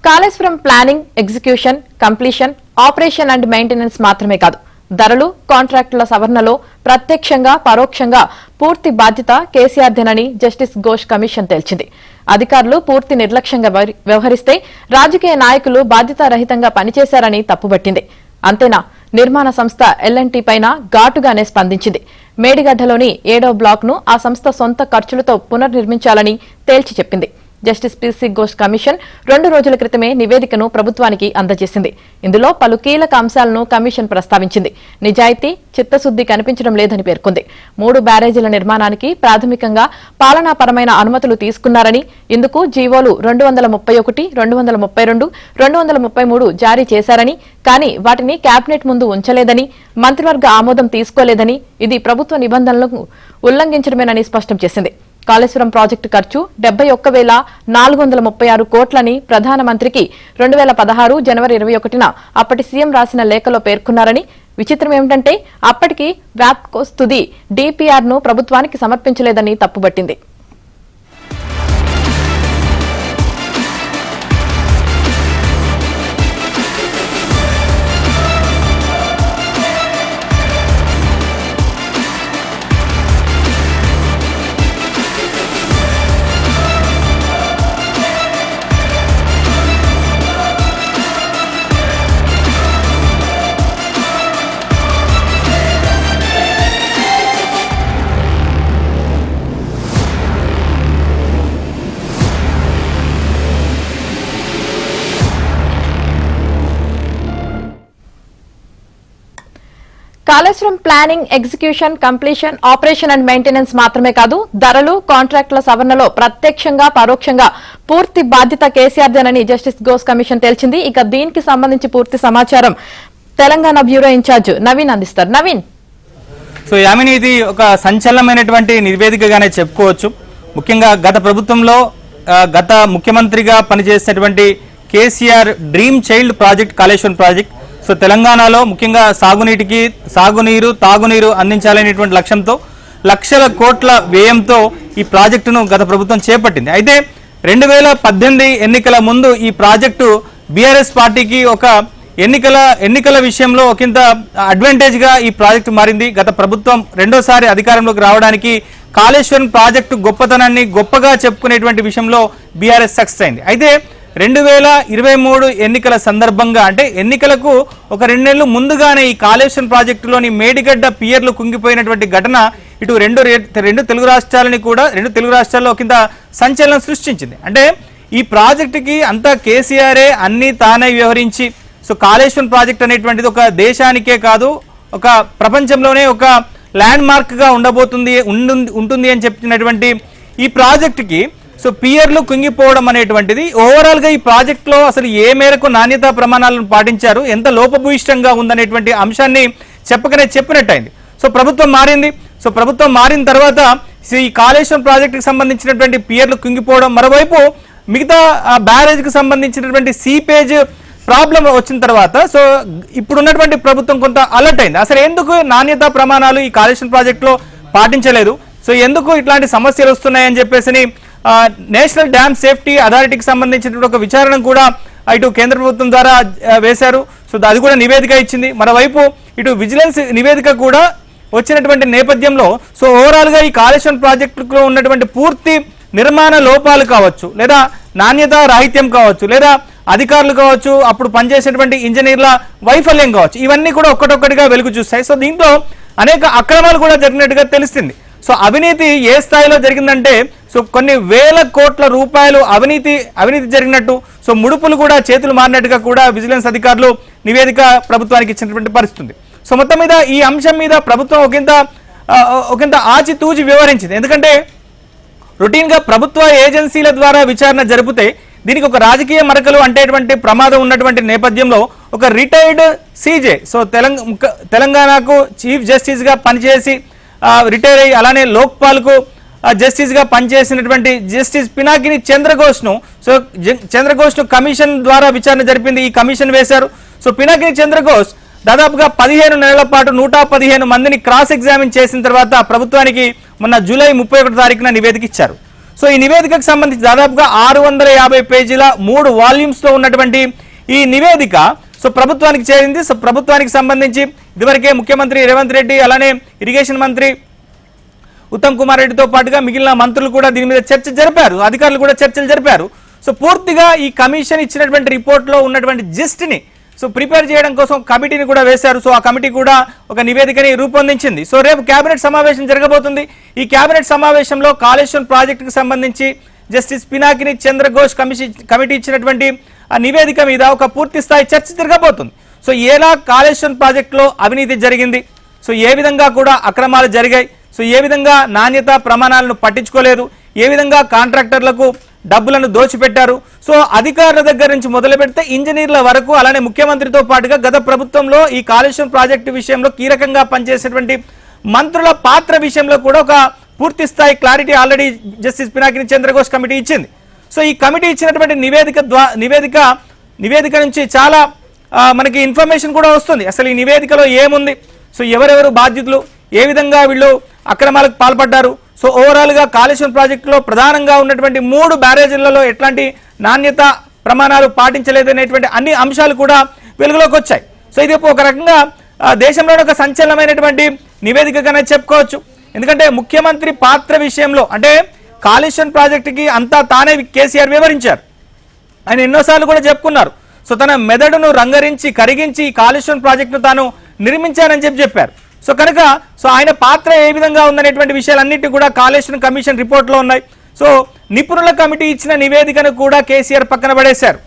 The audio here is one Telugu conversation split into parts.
Kaleshwaram planning, execution, completion, operation and maintenance మాత్రమే కాదు, ధరలు, కాంట్రాక్టుల సవరణలో ప్రత్యక్షంగా పరోక్షంగా పూర్తి బాధ్యత కేసీఆర్దేనని జస్టిస్ ఘోష్ కమిషన్ తేల్చింది. అధికారులు పూర్తి నిర్లక్ష్యంగా వ్యవహరిస్తే రాజకీయ నాయకులు బాధ్యతారహితంగా పనిచేశారని తప్పుబట్టింది. అంతేనా, నిర్మాణ సంస్థ ఎల్&టీ పైన ఘాటుగానే స్పందించింది. మేడిగడ్డలోని 7వ బ్లాక్ ను ఆ సంస్థ సొంత ఖర్చులతో పునర్నిర్మించాలని తేల్చి చెప్పింది. జస్టిస్ పీసీ ఘోష్ కమిషన్ 2 రోజుల క్రితమే నివేదికను ప్రభుత్వానికి అందజేసింది. ఇందులో పలు కీలక అంశాలను కమిషన్ ప్రస్తావించింది. నిజాయితీ, చిత్తశుద్ది కనిపించడం లేదని పేర్కొంది. 3 బ్యారేజీల నిర్మాణానికి ప్రాథమికంగా పాలనాపరమైన అనుమతులు తీసుకున్నారని, ఇందుకు జీవోలు 231, 232, 233 జారీ చేశారని, కానీ వాటిని కేబినెట్ ముందు ఉంచలేదని, మంత్రివర్గ ఆమోదం తీసుకోలేదని, ఇది ప్రభుత్వ నిబంధనలను ఉల్లంఘించడమేనని స్పష్టం చేసింది. కాళేశ్వరం ప్రాజెక్టు ఖర్చు 71,436 కోట్లని ప్రధానమంత్రికి 2016 జనవరి 21న అప్పటి సీఎం రాసిన లేఖలో పేర్కొన్నారని, విచిత్రం ఏమిటంటే అప్పటికి వ్యాప్కోస్ తుది డీపీఆర్ ను ప్రభుత్వానికి సమర్పించలేదని తప్పుబట్టింది. Kaleshwaram planning, execution, completion, operation and maintenance మాత్రమే కాదు, ధరలు, కాంట్రాక్టుల సవరణలో ప్రత్యక్షంగా పరోక్షంగా పూర్తి బాధ్యత కేసీఆర్దేనని జస్టిస్ ఘోష్ కమిషన్ తేల్చింది. ఇక దీనికి సంబంధించి పూర్తి సమాచారం తెలంగాణ బ్యూరో ఇన్ఛార్జ్ నవీన్ అందిస్తారు. నవీన్. సో యామిని, ఇది ఒక సంచలనమైనటువంటి నివేదికగానే చెప్పుకోవచ్చు. ముఖ్యంగా గత ప్రభుత్వంలో గత ముఖ్యమంత్రిగా పనిచేసినటువంటి KCR dream child project Kaleshwaram project. So తెలంగాణలో ముఖ్యంగా సాగునీరు, తాగునీరు అందించాలనేటువంటి లక్ష్యంతో లక్షల కోట్ల వ్యయంతో ఈ ప్రాజెక్టును గత ప్రభుత్వం చేపట్టింది. అయితే 2018 ఎన్నికల ముందు ఈ ప్రాజెక్టు బీఆర్ఎస్ పార్టీకి ఒక ఎన్నికల విషయంలో ఒకంత అడ్వాంటేజ్ గా ఈ ప్రాజెక్టు మారింది. గత ప్రభుత్వం రెండోసారి అధికారంలోకి రావడానికి కాళేశ్వరం ప్రాజెక్టు గొప్పతనాన్ని గొప్పగా చెప్పుకునేటువంటి విషయంలో బీఆర్ఎస్ సక్సెస్ అయింది. అయితే 2023 ఎన్నికల సందర్భంగా, అంటే ఎన్నికలకు ఒక 2 నెలలు ముందుగానే ఈ కాళేశ్వరం ప్రాజెక్టులోని మేడిగడ్డ పియర్లు కుంగిపోయినటువంటి ఘటన ఇటు రెండు తెలుగు రాష్ట్రాల్లో కింద సంచలనం సృష్టించింది. అంటే ఈ ప్రాజెక్టుకి అంతా కేసీఆరే అన్ని తానే వ్యవహరించి, సో కాళేశ్వరం ప్రాజెక్ట్ అనేటువంటిది ఒక దేశానికే కాదు, ఒక ప్రపంచంలోనే ఒక ల్యాండ్ మార్క్ గా ఉంటుంది అని చెప్పినటువంటి ఈ ప్రాజెక్టుకి సో పియర్లు కుంగిపోవడం అనేటువంటిది ఓవరాల్ గా ఈ ప్రాజెక్ట్ లో అసలు ఏ మేరకు నాణ్యతా ప్రమాణాలను పాటించారు, ఎంత లోపభూయిష్టంగా ఉందనేటువంటి అంశాన్ని చెప్పినట్టయింది. సో ప్రభుత్వం మారింది. సో ప్రభుత్వం మారిన తర్వాత ఈ కాళేశ్వరం ప్రాజెక్టుకి సంబంధించినటువంటి పియర్లు కుంగిపోవడం, మరోవైపు మిగతా బ్యారేజ్ కి సంబంధించినటువంటి సీపేజ్ ప్రాబ్లం వచ్చిన తర్వాత సో ఇప్పుడున్నటువంటి ప్రభుత్వం కొంత అలర్ట్ అయింది. అసలు ఎందుకు నాణ్యతా ప్రమాణాలు ఈ కాళేశ్వరం ప్రాజెక్టులో పాటించలేదు, సో ఎందుకు ఇట్లాంటి సమస్యలు వస్తున్నాయని చెప్పేసి నేషనల్ డ్యామ్ సేఫ్టీ అథారిటీకి సంబంధించినటువంటి ఒక విచారణ కూడా ఇటు కేంద్ర ప్రభుత్వం ద్వారా వేశారు. సో అది కూడా నివేదిక ఇచ్చింది. మరోవైపు ఇటు విజిలెన్స్ నివేదిక కూడా వచ్చినటువంటి నేపథ్యంలో సో ఓవరాల్ గా ఈ కాళేశ్వరం ప్రాజెక్టులో ఉన్నటువంటి పూర్తి నిర్మాణ లోపాలు కావచ్చు, లేదా నాణ్యత రాహిత్యం కావచ్చు, లేదా అధికారులు కావచ్చు, అప్పుడు పనిచేసేటువంటి ఇంజనీర్ల వైఫల్యం కావచ్చు, ఇవన్నీ కూడా ఒక్కటొక్కటిగా వెలుగు చూస్తాయి. సో దీంట్లో అనేక అక్రమాలు కూడా జరిగినట్టుగా తెలుస్తుంది. సో అవినీతి ఏ స్థాయిలో జరిగిందంటే సో కొన్ని వేల కోట్ల రూపాయలు అవినీతి జరిగినట్టు, సో ముడుపులు కూడా చేతులు మారినట్టుగా కూడా విజిలెన్స్ అధికారులు నివేదిక ప్రభుత్వానికి ఇచ్చినటువంటి పరిస్థితి. సో మొత్తం మీద ఈ అంశం మీద ప్రభుత్వం ఒకంత ఆచితూచి వ్యవహరించింది. ఎందుకంటే రొటీన్ గా ప్రభుత్వ ఏజెన్సీల ద్వారా విచారణ జరిపితే దీనికి ఒక రాజకీయ మరకలు అంటేటువంటి ప్రమాదం ఉన్నటువంటి నేపథ్యంలో ఒక రిటైర్డ్ సీజే, సో తెలంగాణకు చీఫ్ జస్టిస్ గా పనిచేసి రిటైర్ అయ్యి అలానే లోక్పాల్కు జస్టిస్ గా పనిచేసినటువంటి జస్టిస్ పినాకిని చంద్రఘోష్ ను కమిషన్ ద్వారా విచారణ జరిపింది. ఈ కమిషన్ వేశారు. సో పినాకిని చంద్రఘోష్ దాదాపుగా 15 నెలల పాటు 115 మందిని క్రాస్ ఎగ్జామిన్ చేసిన తర్వాత ప్రభుత్వానికి మొన్న జూలై 31 తారీఖున నివేదిక ఇచ్చారు. సో ఈ నివేదికకు సంబంధించి దాదాపుగా 650 పేజీల 3 వాల్యూమ్స్ లో ఉన్నటువంటి ఈ నివేదిక సో ప్రభుత్వానికి చేరింది. సో ప్రభుత్వానికి సంబంధించి ఇదివరకే ముఖ్యమంత్రి రేవంత్ రెడ్డి అలానే ఇరిగేషన్ మంత్రి ఉత్తమ్ కుమార్ రెడ్డితో పాటుగా మిగిలిన మంత్రులు కూడా దీని మీద చర్చ జరిపారు, అధికారులు కూడా చర్చలు జరిపారు. సో పూర్తిగా ఈ కమిషన్ ఇచ్చినటువంటి రిపోర్ట్లో ఉన్నటువంటి జిస్ట్ని సో ప్రిపేర్ చేయడం కోసం కమిటీని కూడా వేశారు. సో ఆ కమిటీ కూడా ఒక నివేదికని రూపొందించింది. సో రేపు కేబినెట్ సమావేశం జరగబోతుంది. ఈ కేబినెట్ సమావేశంలో కాళేశ్వరం ప్రాజెక్టుకు సంబంధించి జస్టిస్ పినాకిని చంద్రఘోష్ కమిటీ ఇచ్చినటువంటి ఆ నివేదిక మీద ఒక పూర్తి స్థాయి చర్చ జరగబోతుంది. సో ఎలా కాళేశ్వరం ప్రాజెక్టులో అవినీతి జరిగింది, సో ఏ విధంగా కూడా అక్రమాలు జరిగాయి, సో ఏ విధంగా నాణ్యత ప్రమాణాలను పట్టించుకోలేదు, ఏ విధంగా కాంట్రాక్టర్లకు డబ్బులను దోచిపెట్టారు. సో అధికారుల దగ్గర నుంచి మొదలు పెడితే ఇంజనీర్ల వరకు అలానే ముఖ్యమంత్రితో పాటుగా గత ప్రభుత్వంలో ఈ కాళేశ్వరం ప్రాజెక్టు విషయంలో కీలకంగా పనిచేసేటువంటి మంత్రుల పాత్ర విషయంలో కూడా ఒక పూర్తి స్థాయి clarity already justice Pinakini Chandra Ghose committee ఇచ్చింది. సో ఈ కమిటీ ఇచ్చినటువంటి నివేదిక నుంచి చాలా మనకి ఇన్ఫర్మేషన్ కూడా వస్తుంది. అసలు ఈ నివేదికలో ఏముంది, సో ఎవరెవరు బాధ్యతలు, ఏ విధంగా వీళ్ళు అక్రమాలకు పాల్పడ్డారు, సో ఓవరాల్గా కాళేశ్వరం ప్రాజెక్టులో ప్రధానంగా ఉన్నటువంటి 3 బ్యారేజీలలో ఎట్లాంటి నాణ్యత ప్రమాణాలు పాటించలేదనేటువంటి అన్ని అంశాలు కూడా వెలుగులోకి వచ్చాయి. సో ఇది ఒక రకంగా దేశంలోని ఒక సంచలనమైనటువంటి నివేదికగానే చెప్పుకోవచ్చు. ఎందుకంటే ముఖ్యమంత్రి పాత్ర విషయంలో అంటే కాళేశ్వరం ప్రాజెక్టుకి అంతా తానే కేసీఆర్ వివరించారు. ఆయన ఎన్నోసార్లు కూడా చెప్పుకున్నారు. సో తన మెదడును రంగరించి కరిగించి కాళేశ్వరం ప్రాజెక్టును తాను నిర్మించారని చెప్పారు. సో కనుక సో ఆయన పాత్ర ఏ విధంగా ఉందనేటువంటి విషయాలన్నింటినీ కూడా కాళేశ్వరం కమిషన్ రిపోర్ట్లో ఉన్నాయి. సో నిపుణుల కమిటీ ఇచ్చిన నివేదికను కూడా కేసీఆర్ పక్కన పడేశారు.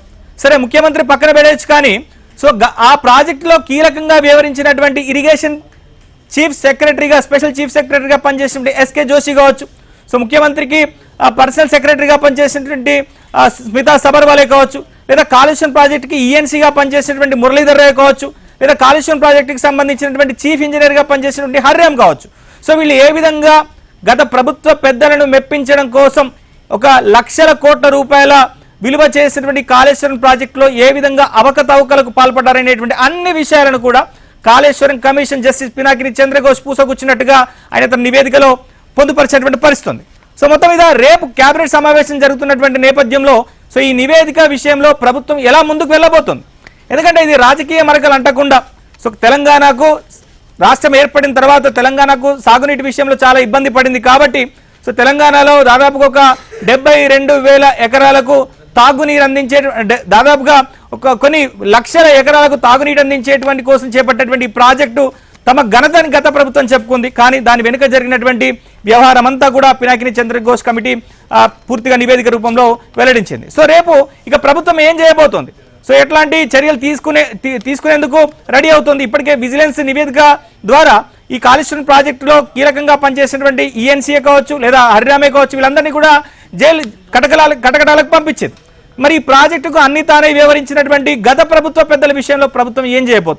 సరే ముఖ్యమంత్రి పక్కన పడేయచ్చు, కానీ సో ఆ ప్రాజెక్టులో కీలకంగా వివరించినటువంటి ఇరిగేషన్ చీఫ్ సెక్రటరీగా స్పెషల్ చీఫ్ సెక్రటరీగా పనిచేసినటువంటి ఎస్కే జోషి కావచ్చు, సో ముఖ్యమంత్రికి పర్సనల్ సెక్రటరీగా పనిచేసినటువంటి స్మితా సబర్వాలే కావచ్చు, లేదా కాళేశ్వరం ప్రాజెక్టుకి ఈఎన్సీగా పనిచేసినటువంటి మురళీధర్ రావు కావచ్చు, లేదా కాళేశ్వరం ప్రాజెక్టుకి సంబంధించినటువంటి చీఫ్ ఇంజనీర్గా పనిచేసినటువంటి హర్రామ్ కావచ్చు. సో వీళ్ళు ఏ విధంగా గత ప్రభుత్వ పెద్దలను మెప్పించడం కోసం 1 లక్షల కోట్ల రూపాయల విలువ చేసినటువంటి కాళేశ్వరం ప్రాజెక్టులో ఏ విధంగా అవకతవకలకు పాల్పడ్డారనేటువంటి అన్ని విషయాలను కూడా కాళేశ్వరం కమిషన్ జస్టిస్ పినాకిని చంద్రఘోష్ పూసగుచ్చినట్టుగా ఆయన తన నివేదికలో పొందుపరిచినటువంటి పరిస్థితుంది. సో మొత్తం మీద రేపు కేబినెట్ సమావేశం జరుగుతున్నటువంటి నేపథ్యంలో సో ఈ నివేదిక విషయంలో ప్రభుత్వం ఎలా ముందుకు వెళ్ళబోతుంది, ఎందుకంటే ఇది రాజకీయ మరకలు అంటకుండా సో తెలంగాణకు రాష్ట్రం ఏర్పడిన తర్వాత తెలంగాణకు సాగునీటి విషయంలో చాలా ఇబ్బంది పడింది కాబట్టి సో తెలంగాణలో దాదాపుగా ఒక 72,000 ఎకరాలకు తాగునీరు అందించే దాదాపుగా కొన్ని లక్షల ఎకరాలకు తాగునీరు అందించేటువంటి కోసం చేపట్టేటువంటి ప్రాజెక్టు తమ ఘనతని గత ప్రభుత్వం చెప్పుకుంది. కానీ దాని వెనుక జరిగినటువంటి వ్యవహారం అంతా కూడా పినాకిని చంద్రఘోష్ కమిటీ పూర్తిగా నివేదిక రూపంలో వెల్లడించింది. సో రేపు ఇక ప్రభుత్వం ఏం చేయబోతోంది, సో ఎట్లాంటి చర్యలు తీసుకునేందుకు రెడీ అవుతుంది. ఇప్పటికే విజిలెన్స్ నివేదిక ద్వారా ఈ కాళేశ్వరం ప్రాజెక్టులో కీలకంగా పనిచేసినటువంటి ఈఎన్సీఏ కావచ్చు లేదా హరిరామే కావచ్చు, వీళ్ళందరినీ కూడా జైలు కటకటాలకు పంపించింది. మరి ఈ ప్రాజెక్టుకు అన్ని తానే వివరించినటువంటి గత ప్రభుత్వ పెద్దల విషయంలో ప్రభుత్వం ఏం చేయబోతుంది?